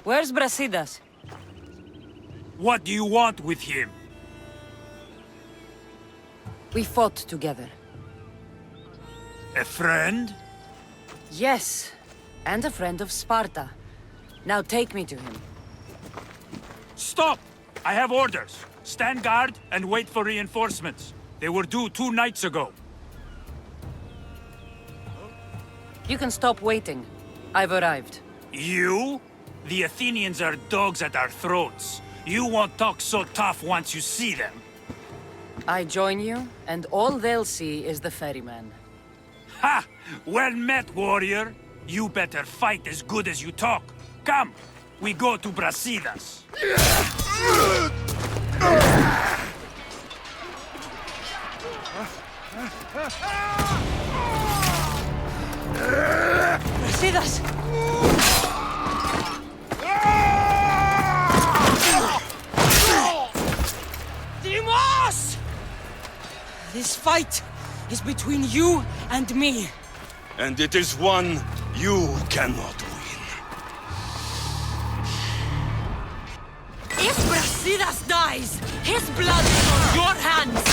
Where's Brasidas? What do you want with him? We fought together. A friend? Yes, and a friend of Sparta. Now take me to him. Stop! I have orders. Stand guard and wait for reinforcements. They were due 2 nights ago. You can stop waiting. I've arrived. You? The Athenians are dogs at our throats. You won't talk so tough once you see them. I join you, and all they'll see is the ferryman. Ha! Well met, warrior. You better fight as good as you talk. Come, we go to Brasidas. Brasidas! Deimos! This fight is between you and me. And it is one you cannot win. If Brasidas dies, his blood is on your hands!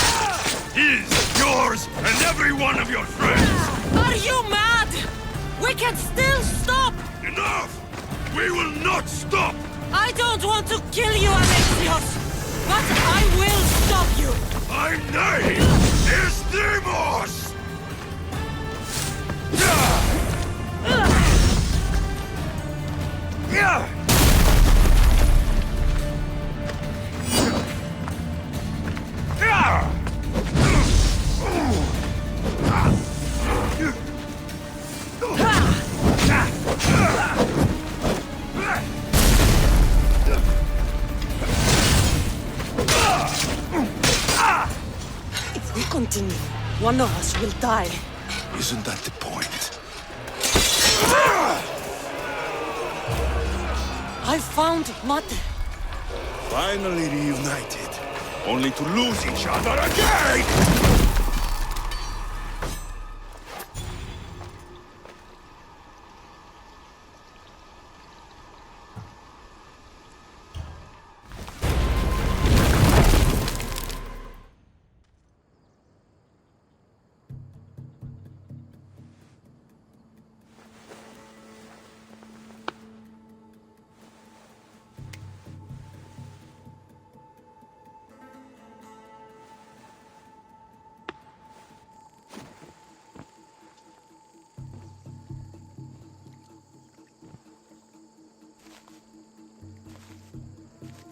His, yours, and every one of your friends! Are you mad? We can still stop! Enough! We will not stop! I don't want to kill you, Alexios! But I will stop you! My name is Deimos! If we continue, one of us will die. Isn't that the point? I found Mate. Finally reunited, only to lose each other again!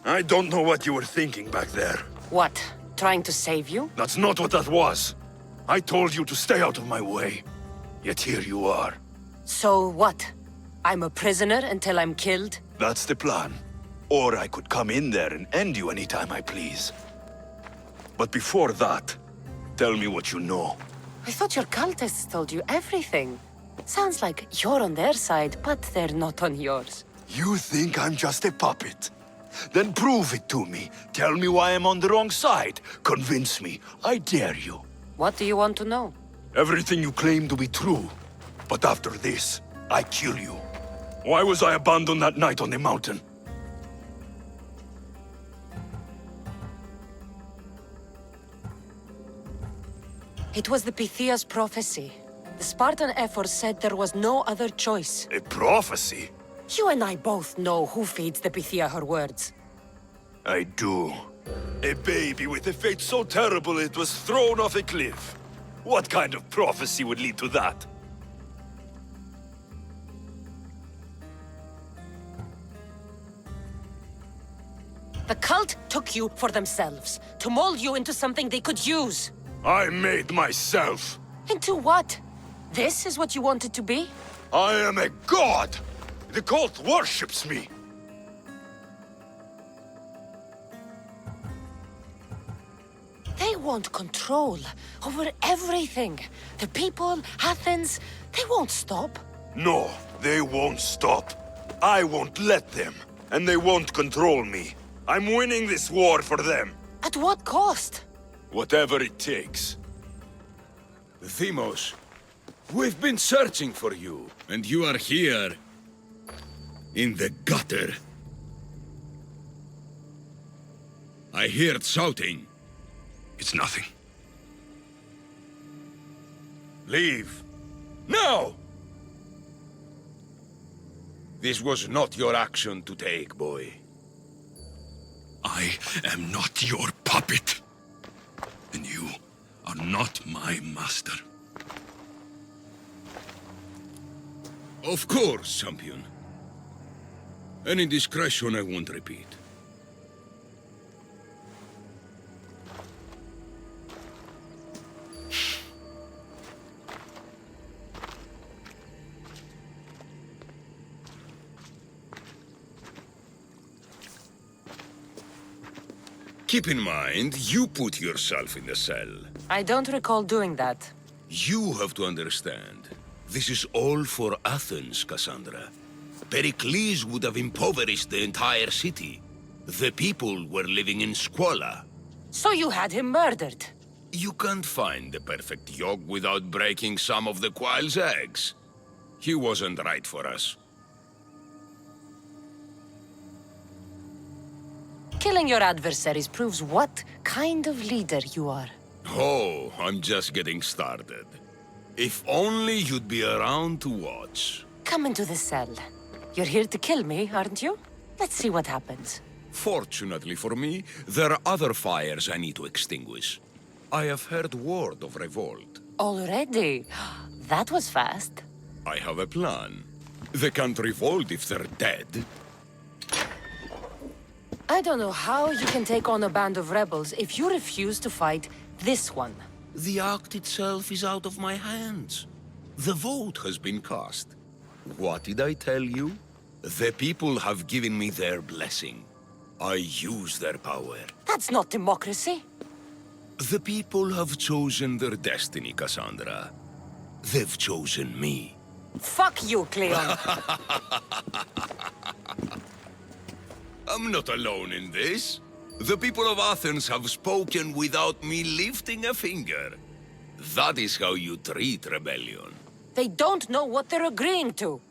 I don't know what you were thinking back there. What? Trying to save you? That's not what that was. I told you to stay out of my way. Yet here you are. So what? I'm a prisoner until I'm killed? That's the plan. Or I could come in there and end you anytime I please. But before that, tell me what you know. I thought your cultists told you everything. Sounds like you're on their side, but they're not on yours. You think I'm just a puppet? Then prove it to me. Tell me why I'm on the wrong side. Convince me. I dare you. What do you want to know? Everything you claim to be true. But after this, I kill you. Why was I abandoned that night on the mountain? It was the Pythia's prophecy. The Spartan effort said there was no other choice. A prophecy? You and I both know who feeds the Pythia her words. I do. A baby with a fate so terrible it was thrown off a cliff. What kind of prophecy would lead to that? The cult took you for themselves, to mold you into something they could use. I made myself. Into what? This is what you wanted to be? I am a god! The cult worships me! They want control over everything. The people, Athens, they won't stop. No, they won't stop. I won't let them. And they won't control me. I'm winning this war for them. At what cost? Whatever it takes. Deimos, we've been searching for you, and you are here. In the gutter. I heard shouting. It's nothing. Leave. Now! This was not your action to take, boy. I am not your puppet. And you are not my master. Of course, champion. Any indiscretion I won't repeat. Keep in mind, you put yourself in the cell. I don't recall doing that. You have to understand. This is all for Athens, Cassandra. Pericles would have impoverished the entire city. The people were living in squalor. So you had him murdered? You can't find the perfect yolk without breaking some of the quail's eggs. He wasn't right for us. Killing your adversaries proves what kind of leader you are. Oh, I'm just getting started. If only you'd be around to watch. Come into the cell. You're here to kill me, aren't you? Let's see what happens. Fortunately for me, there are other fires I need to extinguish. I have heard word of revolt. Already? That was fast. I have a plan. They can't revolt if they're dead. I don't know how you can take on a band of rebels if you refuse to fight this one. The act itself is out of my hands. The vote has been cast. What did I tell you? The people have given me their blessing. I use their power. That's not democracy. The people have chosen their destiny, Cassandra. They've chosen me. Fuck you, Cleon. I'm not alone in this. The people of Athens have spoken without me lifting a finger. That is how you treat rebellion. They don't know what they're agreeing to.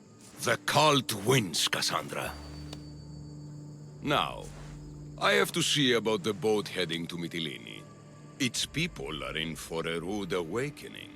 The cult wins, Cassandra. Now, I have to see about the boat heading to Mytilene. Its people are in for a rude awakening.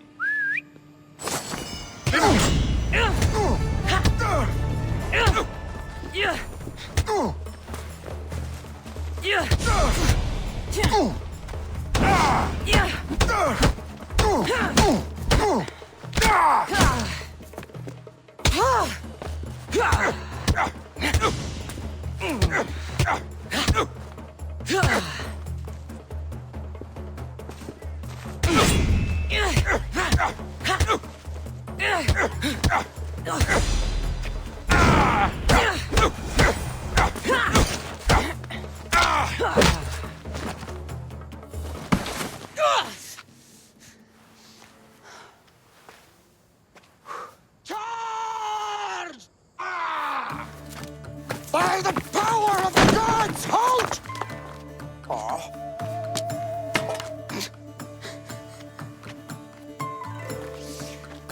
By the power of the gods, halt!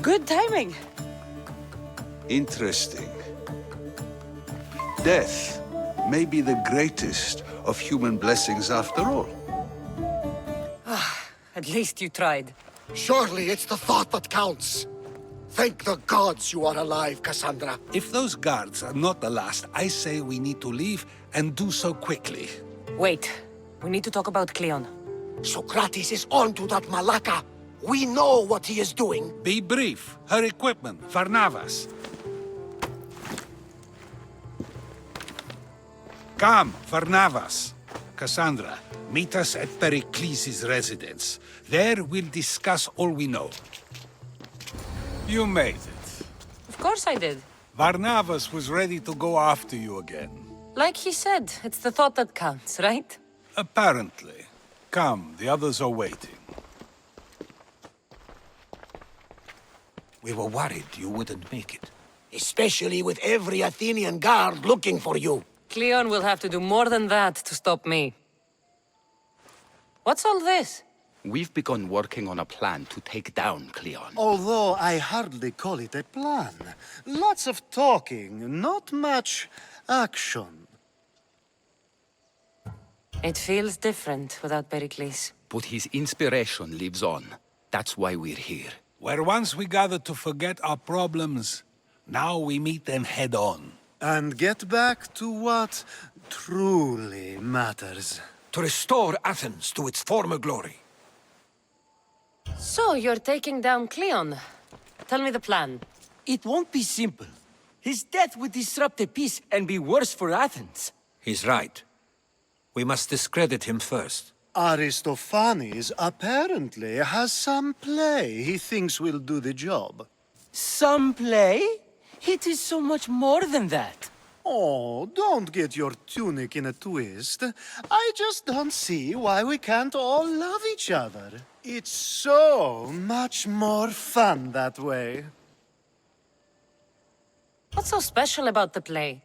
Good timing. Interesting. Death may be the greatest of human blessings after all. At least you tried. Surely it's the thought that counts. Thank the gods you are alive, Cassandra. If those guards are not the last, I say we need to leave and do so quickly. Wait. We need to talk about Cleon. Socrates is onto that Malaka. We know what he is doing. Be brief. Her equipment, Varnavas. Come, Varnavas. Cassandra, meet us at Pericles' residence. There we'll discuss all we know. You made it. Of course I did. Varnavas was ready to go after you again. Like he said, it's the thought that counts, right? Apparently. Come, the others are waiting. We were worried you wouldn't make it. Especially with every Athenian guard looking for you. Cleon will have to do more than that to stop me. What's all this? We've begun working on a plan to take down Cleon. Although I hardly call it a plan. Lots of talking, not much action. It feels different without Pericles. But his inspiration lives on. That's why we're here. Where once we gathered to forget our problems, now we meet them head on. And get back to what truly matters. To restore Athens to its former glory. So, you're taking down Cleon. Tell me the plan. It won't be simple. His death would disrupt the peace and be worse for Athens. He's right. We must discredit him first. Aristophanes apparently has some play he thinks will do the job. Some play? It is so much more than that. Oh, don't get your tunic in a twist. I just don't see why we can't all love each other. It's so much more fun that way. What's so special about the play?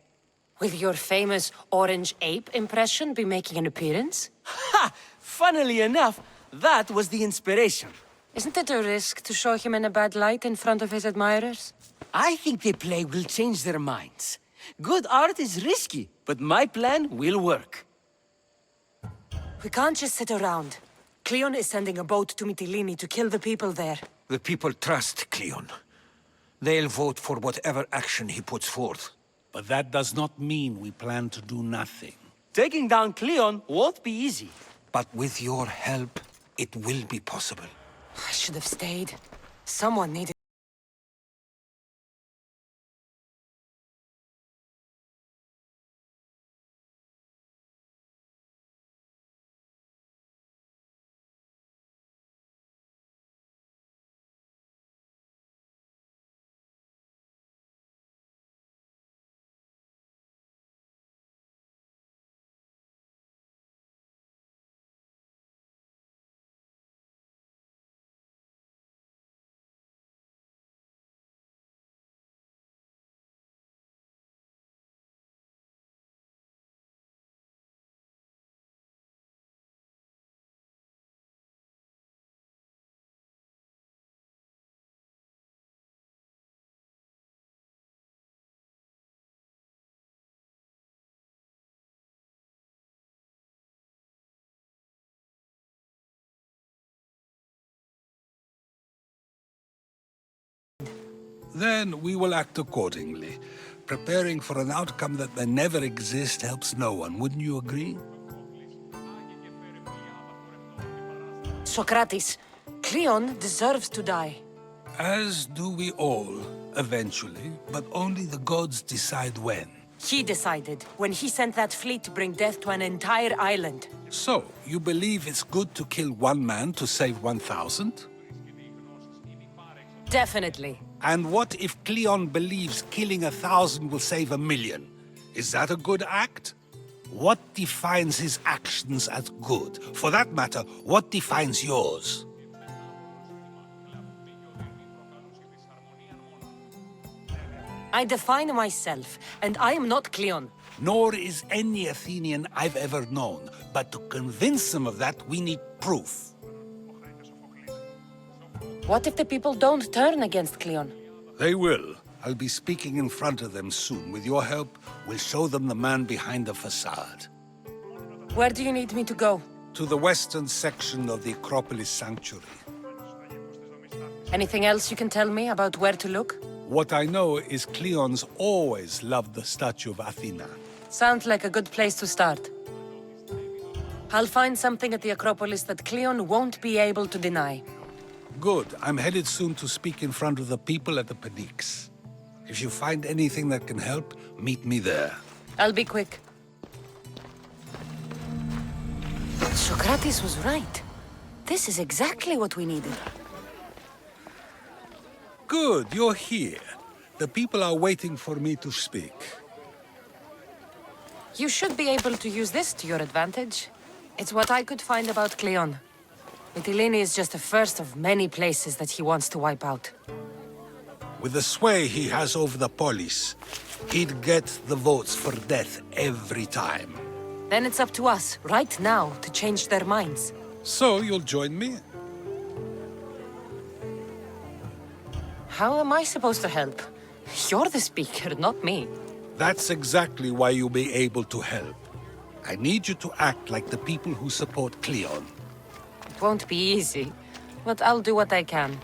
Will your famous orange ape impression be making an appearance? Ha! Funnily enough, that was the inspiration. Isn't it a risk to show him in a bad light in front of his admirers? I think the play will change their minds. Good art is risky, but my plan will work. We can't just sit around. Cleon is sending a boat to Mytilene to kill the people there. The people trust Cleon. They'll vote for whatever action he puts forth. But that does not mean we plan to do nothing. Taking down Cleon won't be easy. But with your help, it will be possible. I should have stayed. Someone needed... Then we will act accordingly. Preparing for an outcome that may never exist helps no one, wouldn't you agree? Socrates, Cleon deserves to die. As do we all, eventually, but only the gods decide when. He decided when he sent that fleet to bring death to an entire island. So, you believe it's good to kill one man to save 1,000? Definitely. And what if Cleon believes killing 1,000 will save 1,000,000? Is that a good act? What defines his actions as good? For that matter, what defines yours? I define myself, and I am not Cleon. Nor is any Athenian I've ever known. But to convince them of that, we need proof. What if the people don't turn against Cleon? They will. I'll be speaking in front of them soon. With your help, we'll show them the man behind the facade. Where do you need me to go? To the western section of the Acropolis Sanctuary. Anything else you can tell me about where to look? What I know is Cleon's always loved the statue of Athena. Sounds like a good place to start. I'll find something at the Acropolis that Cleon won't be able to deny. Good. I'm headed soon to speak in front of the people at the Pnyx. If you find anything that can help, meet me there. I'll be quick. Socrates was right. This is exactly what we needed. Good, you're here. The people are waiting for me to speak. You should be able to use this to your advantage. It's what I could find about Cleon. Mytilene is just the first of many places that he wants to wipe out. With the sway he has over the polis, he'd get the votes for death every time. Then it's up to us, right now, to change their minds. So you'll join me? How am I supposed to help? You're the speaker, not me. That's exactly why you'll be able to help. I need you to act like the people who support Cleon. It won't be easy, but I'll do what I can.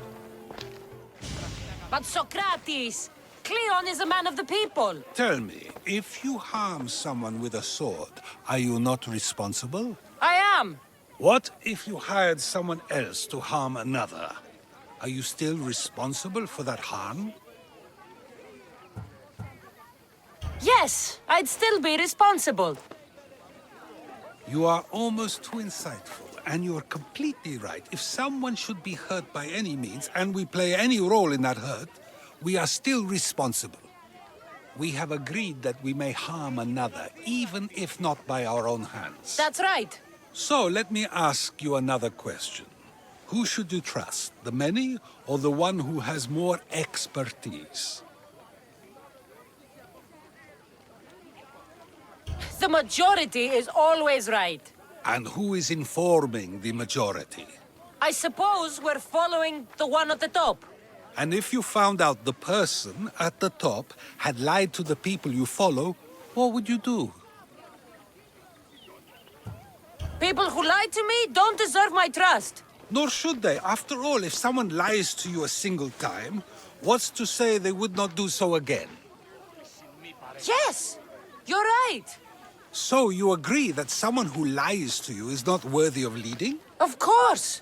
But Socrates! Cleon is a man of the people! Tell me, if you harm someone with a sword, are you not responsible? I am! What if you hired someone else to harm another? Are you still responsible for that harm? Yes, I'd still be responsible. You are almost too insightful, and you're completely right. If someone should be hurt by any means, and we play any role in that hurt, we are still responsible. We have agreed that we may harm another, even if not by our own hands. That's right. So, let me ask you another question. Who should you trust, the many or the one who has more expertise? The majority is always right. And who is informing the majority? I suppose we're following the one at the top. And if you found out the person at the top had lied to the people you follow, what would you do? People who lie to me don't deserve my trust. Nor should they. After all, if someone lies to you a single time, what's to say they would not do so again? Yes, you're right. So you agree that someone who lies to you is not worthy of leading? Of course.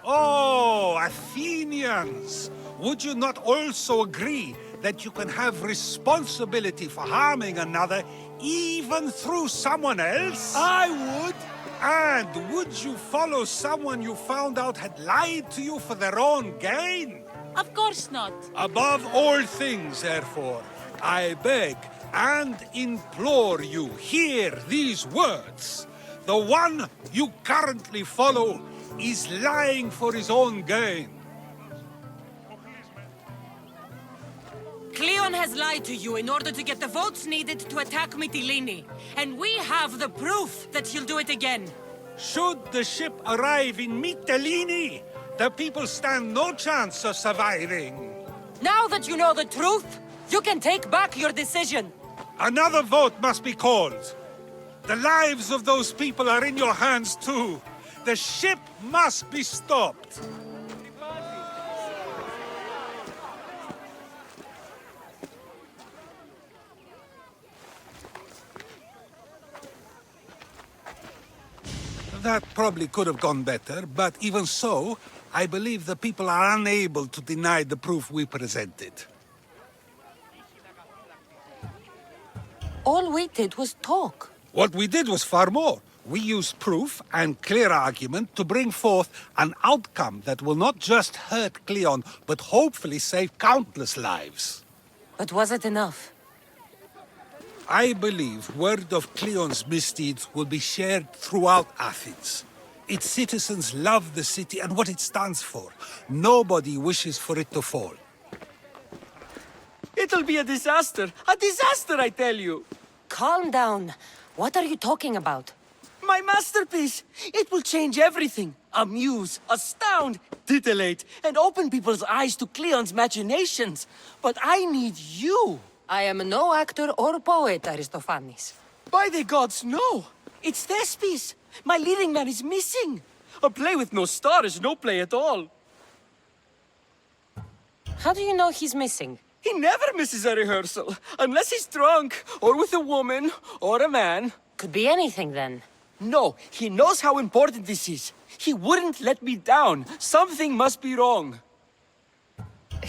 Oh, Athenians! Would you not also agree that you can have responsibility for harming another even through someone else? I would. And would you follow someone you found out had lied to you for their own gain? Of course not. Above all things, therefore, I beg and implore you, hear these words. The one you currently follow is lying for his own gain. Cleon has lied to you in order to get the votes needed to attack Mytilene. And we have the proof that he'll do it again. Should the ship arrive in Mytilene, the people stand no chance of surviving. Now that you know the truth, you can take back your decision. Another vote must be called. The lives of those people are in your hands too. The ship must be stopped. That probably could have gone better, but even so, I believe the people are unable to deny the proof we presented. All we did was talk. What we did was far more. We used proof and clear argument to bring forth an outcome that will not just hurt Cleon, but hopefully save countless lives. But was it enough? I believe word of Cleon's misdeeds will be shared throughout Athens. Its citizens love the city and what it stands for. Nobody wishes for it to fall. It'll be a disaster! A disaster, I tell you! Calm down. What are you talking about? My masterpiece! It will change everything. Amuse, astound, titillate, and open people's eyes to Cleon's machinations. But I need you! I am no actor or poet, Aristophanes. By the gods, no! It's Thespis! My leading man is missing! A play with no star is no play at all. How do you know he's missing? He never misses a rehearsal, unless he's drunk, or with a woman, or a man. Could be anything then. No, he knows how important this is. He wouldn't let me down. Something must be wrong.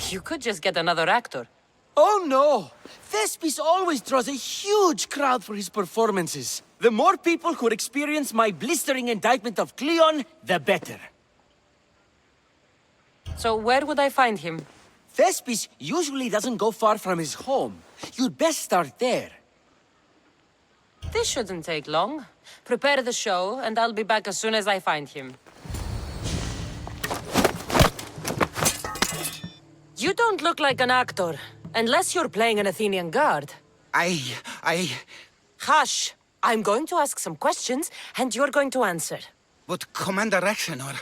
You could just get another actor. Oh no! Thespis always draws a huge crowd for his performances. The more people who experience my blistering indictment of Cleon, the better. So where would I find him? Thespis usually doesn't go far from his home. You'd best start there. This shouldn't take long. Prepare the show, and I'll be back as soon as I find him. You don't look like an actor, unless you're playing an Athenian guard. I... Hush! I'm going to ask some questions, and you're going to answer. But Commander Rexenor...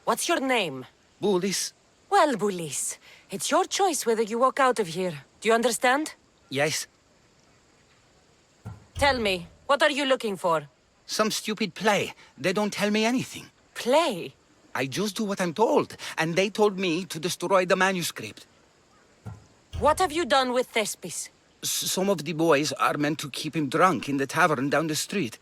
What's your name? Bullis? Well, Bullis, it's your choice whether you walk out of here. Do you understand? Yes. Tell me, what are you looking for? Some stupid play. They don't tell me anything. Play? I just do what I'm told, and they told me to destroy the manuscript. What have you done with Thespis? Some of the boys are meant to keep him drunk in the tavern down the street.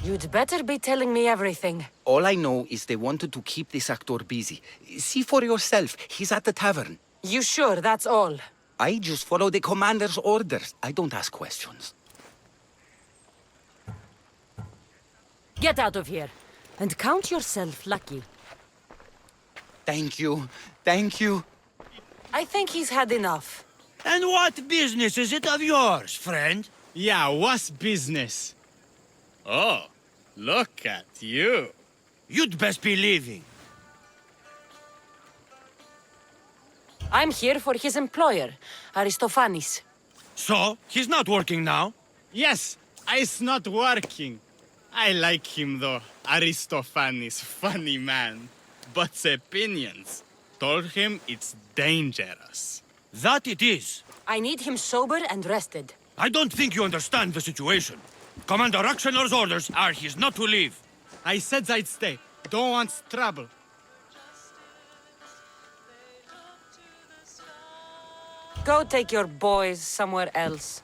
You'd better be telling me everything. All I know is they wanted to keep this actor busy. See for yourself, he's at the tavern. You sure that's all? I just follow the commander's orders. I don't ask questions. Get out of here, and count yourself lucky. Thank you. Thank you. I think he's had enough. And what business is it of yours, friend? Yeah, what's business? Oh, look at you. You'd best be leaving. I'm here for his employer, Aristophanes. So, he's not working now? Yes, it's not working. I like him though. Aristophanes, funny man. But opinions told him it's dangerous. That it is. I need him sober and rested. I don't think you understand the situation. Commander Rexenor's orders are he's not to leave. I said I'd stay. Don't want trouble. Go take your boys somewhere else.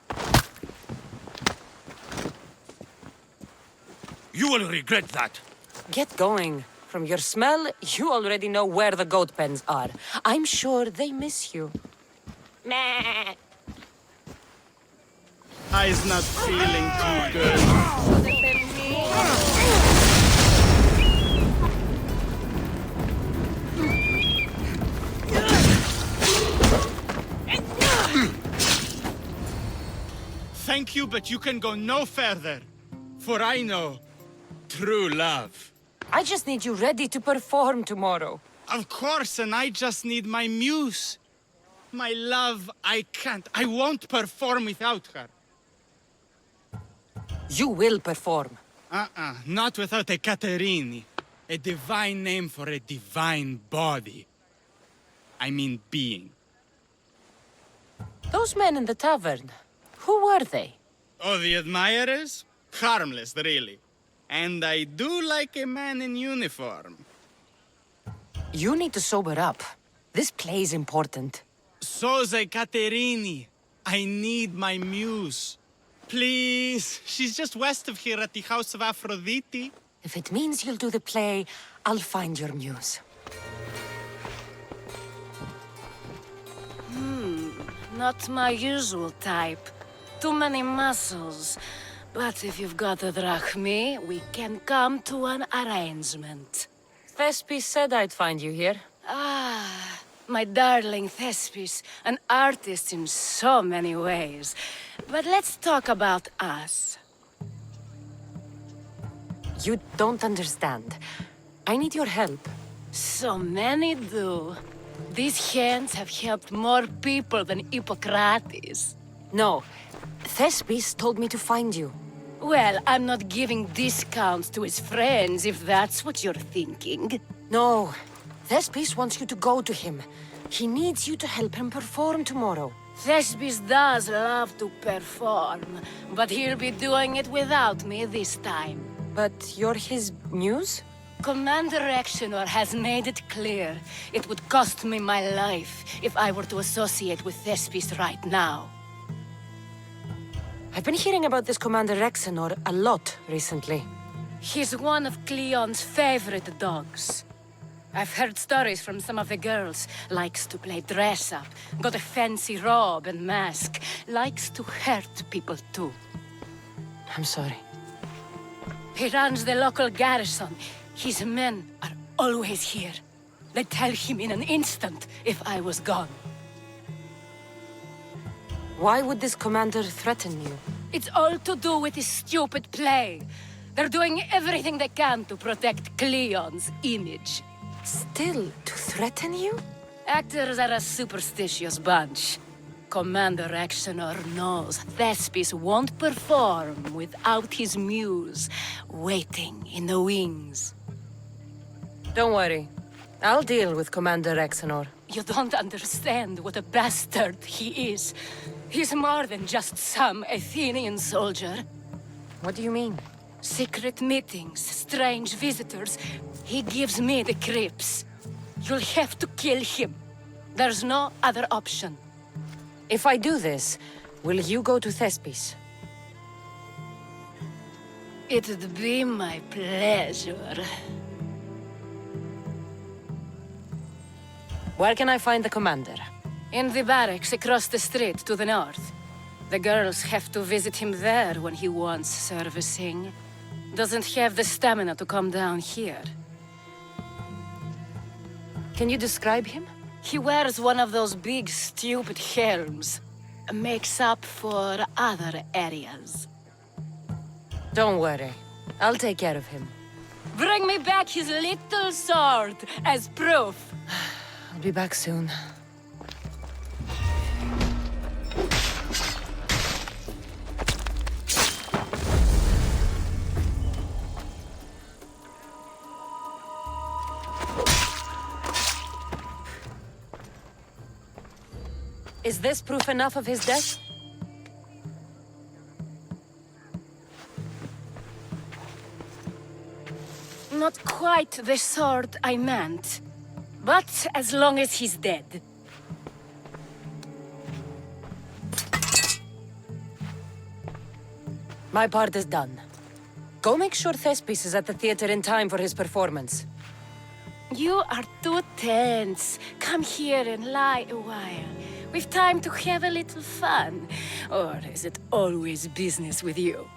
You will regret that. Get going. From your smell, you already know where the goat pens are. I'm sure they miss you. Meh. I's not feeling too good. Thank you, but you can go no further. For I know true love. I just need you ready to perform tomorrow. Of course, and I just need my muse. My love, I can't. I won't perform without her. You will perform. Not without a Caterini. A divine name for a divine body. I mean being. Those men in the tavern, who were they? Oh, the admirers? Harmless, really. And I do like a man in uniform. You need to sober up. This play's important. So the Caterini. I need my muse. Please. She's just west of here at the House of Aphrodite. If it means you'll do the play, I'll find your muse. Not my usual type. Too many muscles. But if you've got a drachmi, we can come to an arrangement. Thespis said I'd find you here. Ah, my darling Thespis, an artist in so many ways. But let's talk about us. You don't understand. I need your help. So many do. These hands have helped more people than Hippocrates. No, Thespis told me to find you. Well, I'm not giving discounts to his friends, if that's what you're thinking. No, Thespis wants you to go to him. He needs you to help him perform tomorrow. Thespis does love to perform, but he'll be doing it without me this time. But you're his muse? Commander Rexenor has made it clear it would cost me my life if I were to associate with Thespis right now. I've been hearing about this Commander Rexenor a lot recently. He's one of Cleon's favorite dogs. I've heard stories from some of the girls. Likes to play dress-up, got a fancy robe and mask. Likes to hurt people too. I'm sorry. He runs the local garrison. His men are always here. They'd tell him in an instant if I was gone. Why would this commander threaten you? It's all to do with his stupid play. They're doing everything they can to protect Cleon's image. Still, to threaten you? Actors are a superstitious bunch. Commander Exenor knows Thespis won't perform without his muse waiting in the wings. Don't worry. I'll deal with Commander Exenor. You don't understand what a bastard he is. He's more than just some Athenian soldier. What do you mean? Secret meetings, strange visitors. He gives me the creeps. You'll have to kill him. There's no other option. If I do this, will you go to Thespis? It'd be my pleasure. Where can I find the commander? In the barracks across the street to the north. The girls have to visit him there when he wants servicing. Doesn't have the stamina to come down here. Can you describe him? He wears one of those big, stupid helms. Makes up for other areas. Don't worry. I'll take care of him. Bring me back his little sword as proof. I'll be back soon. Is this proof enough of his death? Not quite the sword I meant. But as long as he's dead. My part is done. Go make sure Thespis is at the theater in time for his performance. You are too tense. Come here and lie a while. We've time to have a little fun. Or is it always business with you?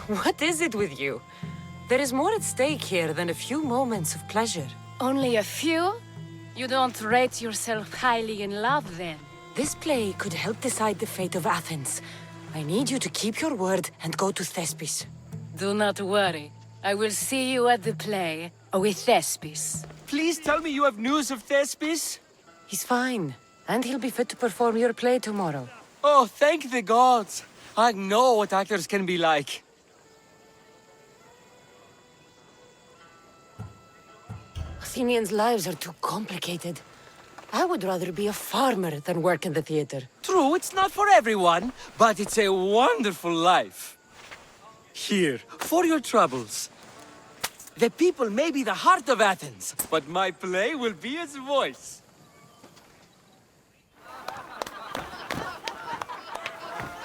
What is it with you? There is more at stake here than a few moments of pleasure. Only a few? You don't rate yourself highly in love, then? This play could help decide the fate of Athens. I need you to keep your word and go to Thespis. Do not worry. I will see you at the play with Thespis. Please tell me you have news of Thespis. He's fine, and he'll be fit to perform your play tomorrow. Oh, thank the gods. I know what actors can be like. Athenians' lives are too complicated. I would rather be a farmer than work in the theater. True, it's not for everyone, but it's a wonderful life. Here, for your troubles. The people may be the heart of Athens, but my play will be its voice.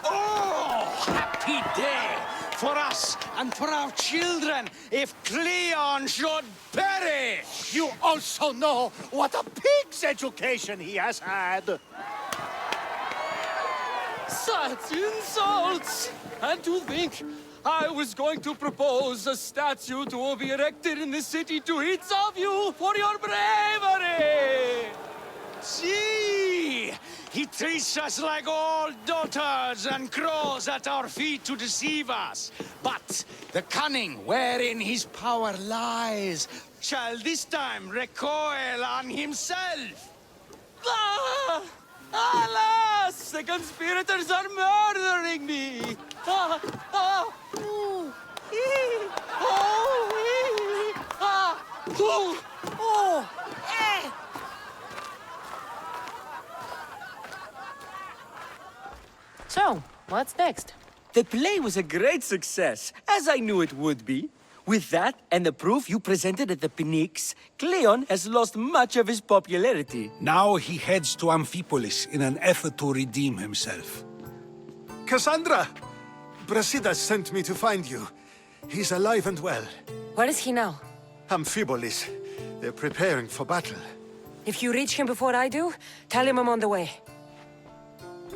Oh, happy day for us and for our children if Cleon should perish! You also know what a pig's education he has had. Such insults! And to think I was going to propose a statue to be erected in the city to each of you for your bravery! See! He treats us like old dotards and crows at our feet to deceive us. But the cunning wherein his power lies shall this time recoil on himself. Ah! Alas! The conspirators are murdering me! Ah! Ah! Ooh! Ee! Oh! Ee! Ah! Ooh! Oh! Eh! So, what's next? The play was a great success, as I knew it would be. With that, and the proof you presented at the Pnyx, Cleon has lost much of his popularity. Now he heads to Amphipolis in an effort to redeem himself. Cassandra! Brasidas sent me to find you. He's alive and well. Where is he now? Amphipolis. They're preparing for battle. If you reach him before I do, tell him I'm on the way.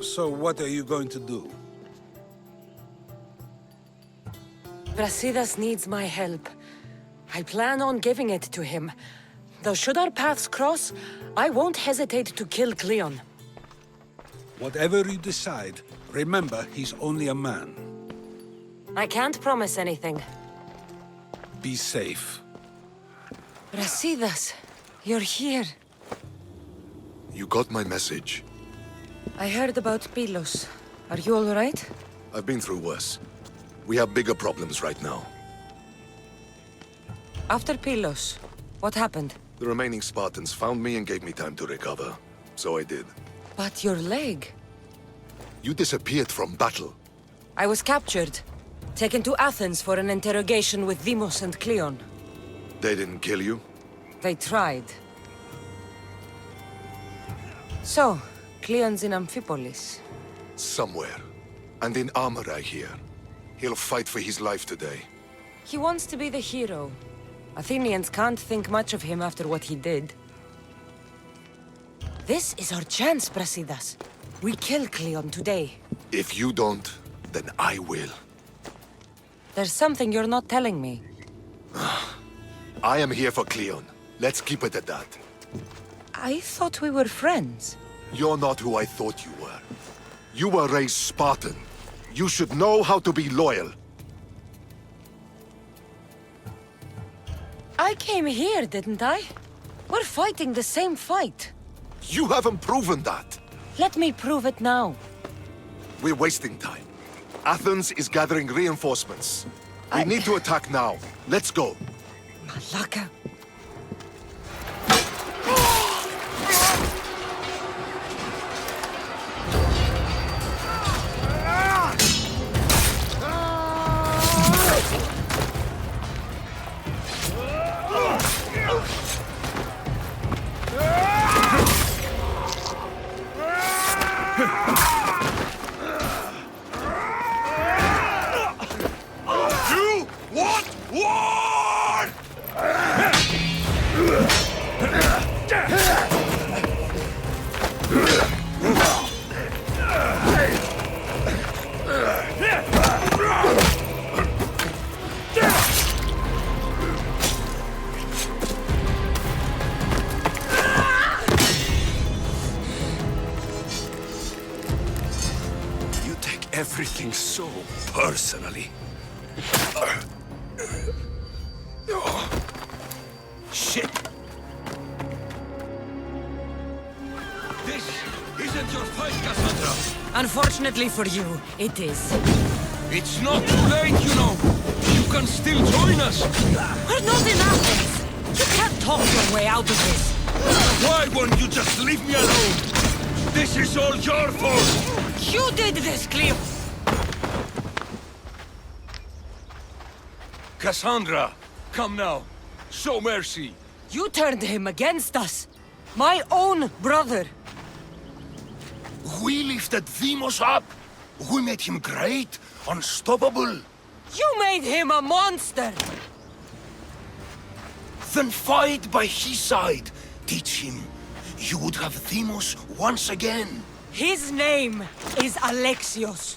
So what are you going to do? Brasidas needs my help. I plan on giving it to him. Though should our paths cross, I won't hesitate to kill Cleon. Whatever you decide, remember he's only a man. I can't promise anything. Be safe. Brasidas, you're here. You got my message. I heard about Pylos. Are you all right? I've been through worse. We have bigger problems right now. After Pylos, what happened? The remaining Spartans found me and gave me time to recover. So I did. But your leg. You disappeared from battle. I was captured. Taken to Athens for an interrogation with Deimos and Cleon. They didn't kill you? They tried. So, Cleon's in Amphipolis. Somewhere. And in armor, I hear. He'll fight for his life today. He wants to be the hero. Athenians can't think much of him after what he did. This is our chance, Brasidas. We kill Cleon today. If you don't, then I will. There's something you're not telling me. I am here for Cleon. Let's keep it at that. I thought we were friends. You're not who I thought you were. You were raised Spartan. You should know how to be loyal. I came here, didn't I? We're fighting the same fight. You haven't proven that. Let me prove it now. We're wasting time. Athens is gathering reinforcements. We need to attack now. Let's go. Malaka. Everything so personally. Shit! This isn't your fight, Cassandra! Unfortunately for you, it is. It's not too late, you know! You can still join us! We're not in Athens! You can't talk your way out of this! Why won't you just leave me alone? This is all your fault! You did this, Cleo! Cassandra, come now. Show mercy. You turned him against us! My own brother! We lifted Deimos up. We made him great, unstoppable. You made him a monster! Then fight by his side. Teach him. You would have Deimos once again. His name is Alexios.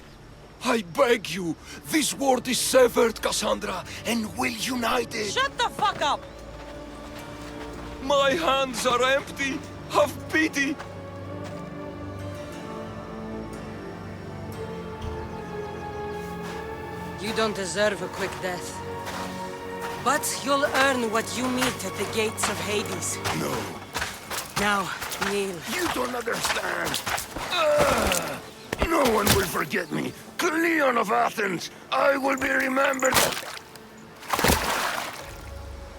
I beg you, this world is severed, Cassandra, and we'll unite it. Shut the fuck up! My hands are empty. Have pity. You don't deserve a quick death. But you'll earn what you meet at the gates of Hades. No. Now, kneel. You don't understand. No one will forget me. Cleon of Athens, I will be remembered.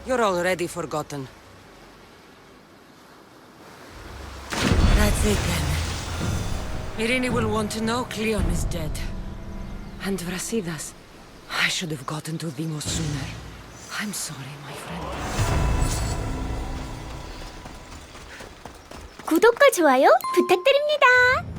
You're already forgotten. That's it then. Irini will want to know Cleon is dead. And Brasidas, I should have gotten to Deimos sooner. I'm sorry, my friend. 구독과 좋아요 부탁드립니다.